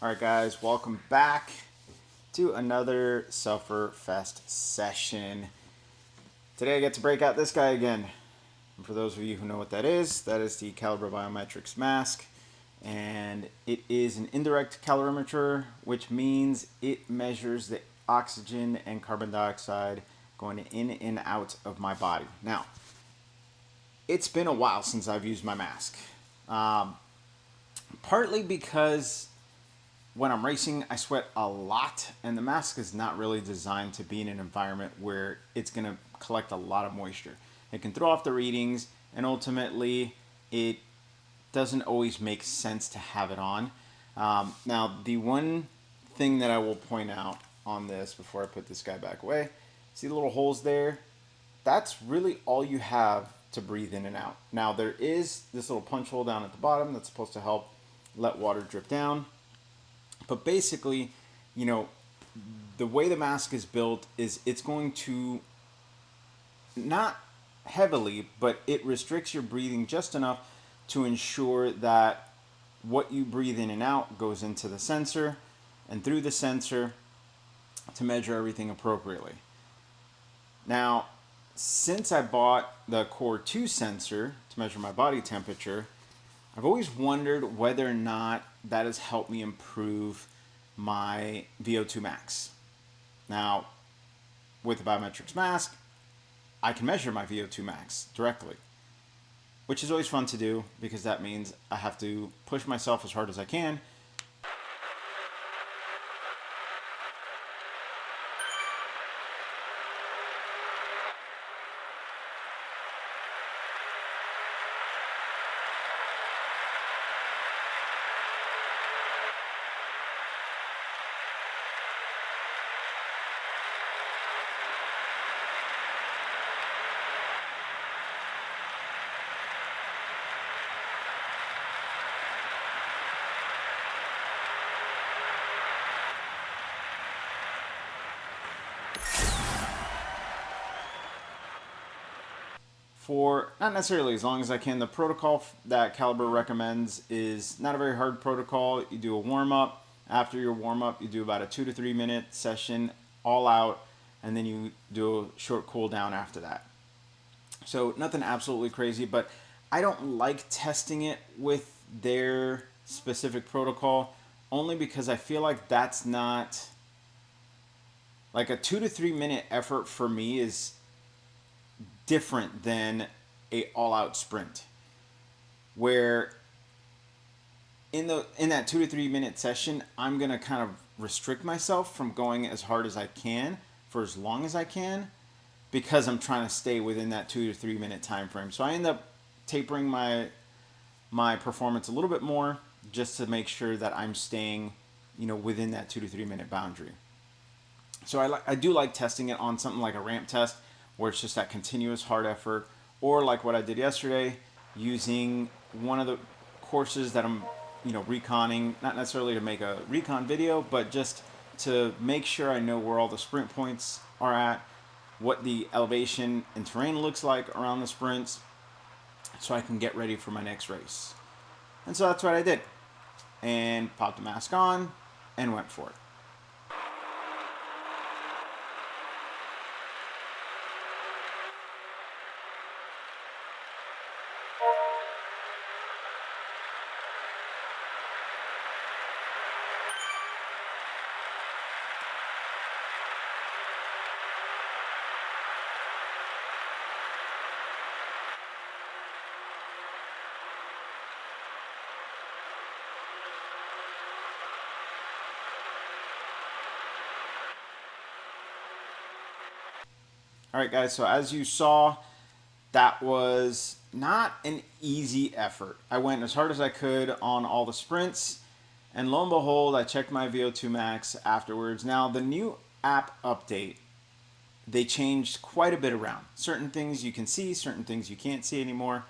All right, guys, welcome back to another Suffer Fest session. Today I get to break out this guy again. And for those of you who know what that is the Calibre biometrics mask. And it is an indirect calorimeter, which means it measures the oxygen and carbon dioxide going in and out of my body. Now, it's been a while since I've used my mask. Partly because when I'm racing, I sweat a lot, and the mask is not really designed to be in an environment where it's going to collect a lot of moisture. It can throw off the readings, and ultimately, it doesn't always make sense to have it on. Now, the one thing that I will point out on this before I put this guy back away, see the little holes there? That's really all you have to breathe in and out. Now, there is this little punch hole down at the bottom that's supposed to help let water drip down. But basically, the way the mask is built is it's going to not heavily, but it restricts your breathing just enough to ensure that what you breathe in and out goes into the sensor and through the sensor to measure everything appropriately. Now, since I bought the Core 2 sensor to measure my body temperature, I've always wondered whether or not that has helped me improve my VO2 max. Now, with the biometrics mask, I can measure my VO2 max directly, which is always fun to do because that means I have to push myself as hard as I can. For not necessarily as long as I can. The protocol that Calibre recommends is not a very hard protocol. You do a warm up. After your warm up, you do about a 2 to 3 minute session all out, and then you do a short cool down after that. So nothing absolutely crazy, but I don't like testing it with their specific protocol only because I feel like that's not like a 2 to 3 minute effort for me is different than a all-out sprint, where in that 2 to 3 minute session I'm going to kind of restrict myself from going as hard as I can for as long as I can because I'm trying to stay within that 2 to 3 minute time frame. So I end up tapering my performance a little bit more just to make sure that I'm staying within that 2 to 3 minute boundary. So I do like testing it on something like a ramp test where it's just that continuous hard effort, or like what I did yesterday, using one of the courses that I'm, reconning, not necessarily to make a recon video, but just to make sure I know where all the sprint points are at, what the elevation and terrain looks like around the sprints, so I can get ready for my next race. And so that's what I did, and popped the mask on and went for it. All right, guys, so as you saw, that was not an easy effort. I went as hard as I could on all the sprints, and lo and behold, I checked my VO2 max afterwards. Now, the new app update, they changed quite a bit around. Certain things you can see, certain things you can't see anymore.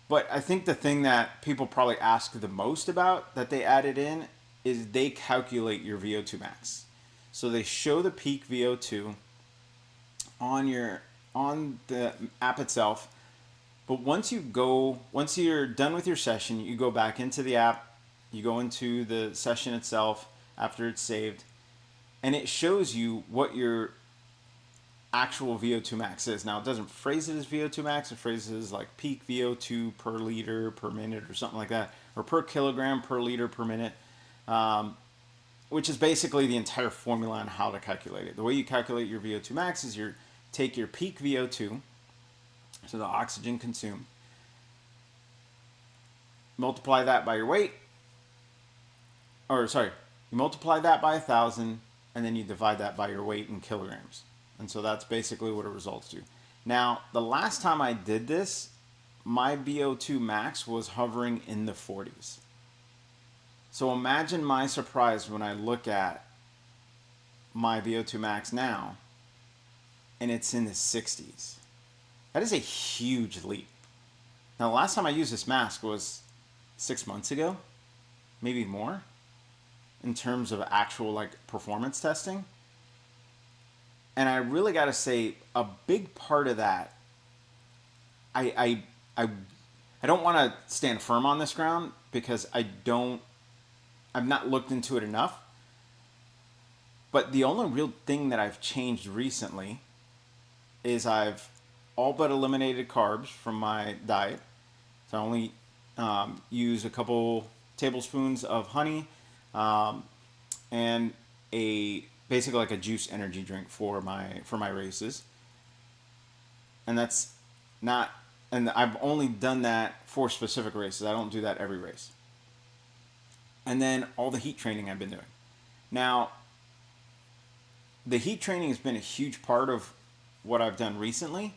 But I think the thing that people probably ask the most about that they added in is they calculate your VO2 max. So they show the peak VO2 on the app itself, but once you're done with your session, you go back into the app, You go into the session itself after it's saved, and it shows you what your actual VO2 max is. Now, it doesn't phrase it as VO2 max, it phrases it as like peak VO2 per liter per minute or something like that, or per kilogram per liter per minute, which is basically the entire formula on how to calculate it. The way you calculate your VO2 max is you take your peak VO2, so the oxygen consumed, multiply that by your weight, or sorry, you multiply that by 1,000, and then you divide that by your weight in kilograms. And so that's basically what it results to. Now, the last time I did this, my VO2 max was hovering in the 40s. So imagine my surprise when I look at my VO2 max now, and it's in the 60s. That is a huge leap. Now, the last time I used this mask was 6 months ago, maybe more, in terms of actual like performance testing. And I really got to say, a big part of that, I don't want to stand firm on this ground because I've not looked into it enough. But the only real thing that I've changed recently is I've all but eliminated carbs from my diet. So I only use a couple tablespoons of honey and basically like a juice energy drink for my races. And that's not, and I've only done that for specific races. I don't do that every race. And then all the heat training I've been doing. Now, the heat training has been a huge part of what I've done recently,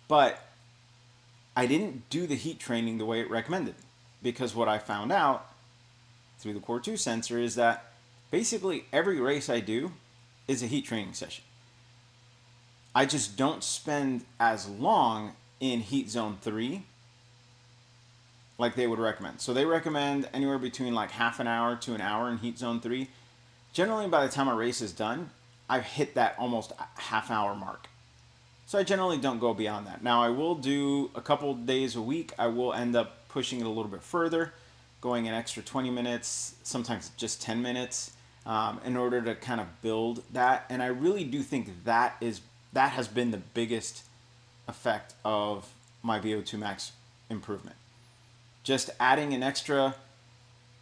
but I didn't do the heat training the way it recommended, because what I found out through the Core 2 sensor is that basically every race I do is a heat training session. I just don't spend as long in heat zone 3 like they would recommend. So they recommend anywhere between like half an hour to an hour in heat zone 3. Generally, by the time a race is done, I've hit that almost half hour mark. So I generally don't go beyond that. Now, I will do a couple days a week. I will end up pushing it a little bit further, going an extra 20 minutes, sometimes just 10 minutes, in order to kind of build that. And I really do think that has been the biggest effect of my VO2 max improvement. Just adding an extra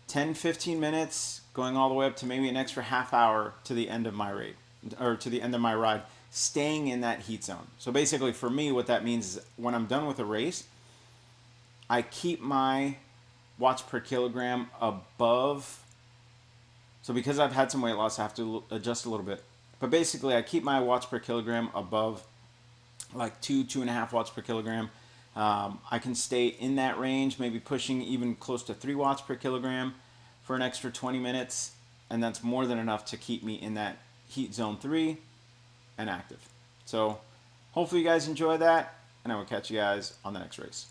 10, 15 minutes, going all the way up to maybe an extra half hour to the end of my rate, or to the end of my ride, staying in that heat zone. So basically for me, what that means is when I'm done with a race, I keep my watts per kilogram above. So because I've had some weight loss, I have to adjust a little bit. But basically, I keep my watts per kilogram above like 2.5 watts per kilogram. I can stay in that range, maybe pushing even close to 3 watts per kilogram for an extra 20 minutes. And that's more than enough to keep me in that heat zone 3 and active. So hopefully you guys enjoy that, and I will catch you guys on the next race.